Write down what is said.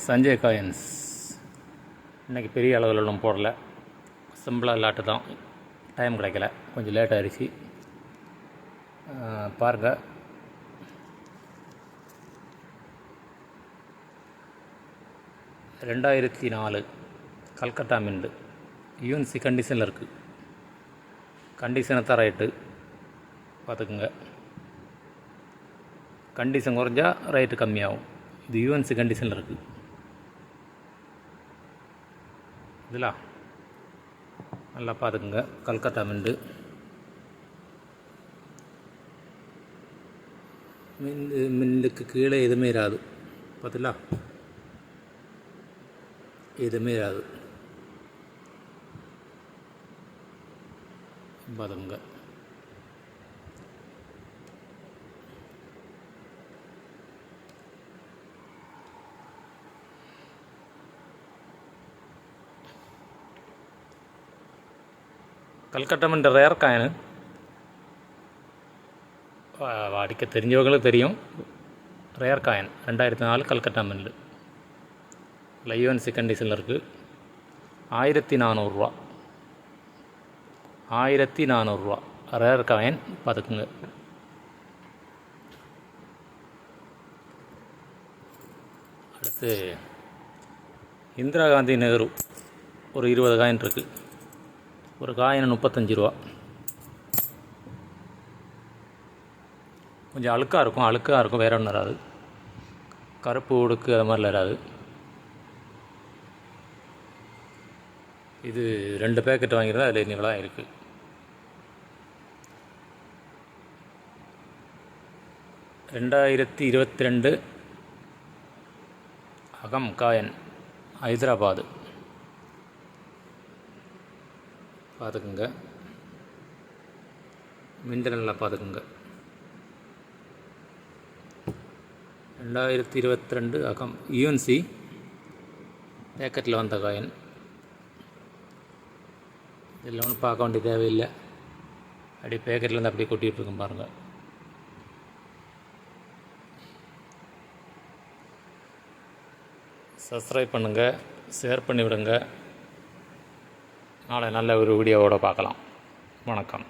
Sanjay coins இன்றைக்கி பெரிய அளவில் ஒன்றும் போடலை, சிம்பிளாக லாட்டு தான். டைம் கிடைக்கல, கொஞ்சம் லேட் ஆகிடுச்சு. பாருங்கள், $2004 கல்கட்டா மின்ட் யூஎன்சி கண்டிஷனில் இருக்குது. கண்டிஷனை தான் ரைட்டு பார்த்துக்குங்க. கண்டிஷன் குறைஞ்சா ரேட்டு கம்மியாகும். இது யூஎன்சி கண்டிஷனில் இருக்குது. இதில் நல்லா பார்த்துக்குங்க. கல்கத்தா மின்ட் மின்னுக்கு கீழே எதுவுமே இராது. பார்த்தீங்களா, எதுவுமே இராது. பார்த்துக்குங்க. கல்கட்டா மின்ட் ரேர் காயின், அடிக்க தெரிஞ்சவங்களுக்கு தெரியும். ரேர் காயின் 2004 கல்கட்டா மின்ட் இல்லை, யூஎன்சி கண்டிஷனில் இருக்குது. 1400 1400 ரேர் காயின் பார்த்துக்குங்க. அடுத்து இந்திரா காந்தி நெஹ்ரு ஒரு 20 காயின் இருக்குது. ஒரு காயின் 35 ரூபா. கொஞ்சம் அழுக்காக இருக்கும், வேறு ஒன்றும் வராது. கருப்பு உடுக்கு அது மாதிரிலாம் வராது. இது 2 பேக்கெட் வாங்கியிருந்தா அதில் இவ்வளோ இருக்குது. $2022 அகம் காயின் ஹைதராபாத் பார்த்துக்குங்க. மின்ட் நல்லா பார்த்துக்குங்க. 2022 அகம் யூஎன்சி பேக்கெட்டில் வந்த காயின். இதில் ஒன்றும் பார்க்க வேண்டிய தேவையில்லை. அப்படியே பேக்கெட்லேருந்து அப்படியே கொட்டிகிட்ருக்கோம் பாருங்கள். சப்ஸ்கிரைப் பண்ணுங்கள், ஷேர் பண்ணி விடுங்க. நாளை நல்ல ஒரு வீடியோவோடு பார்க்கலாம். வணக்கம்.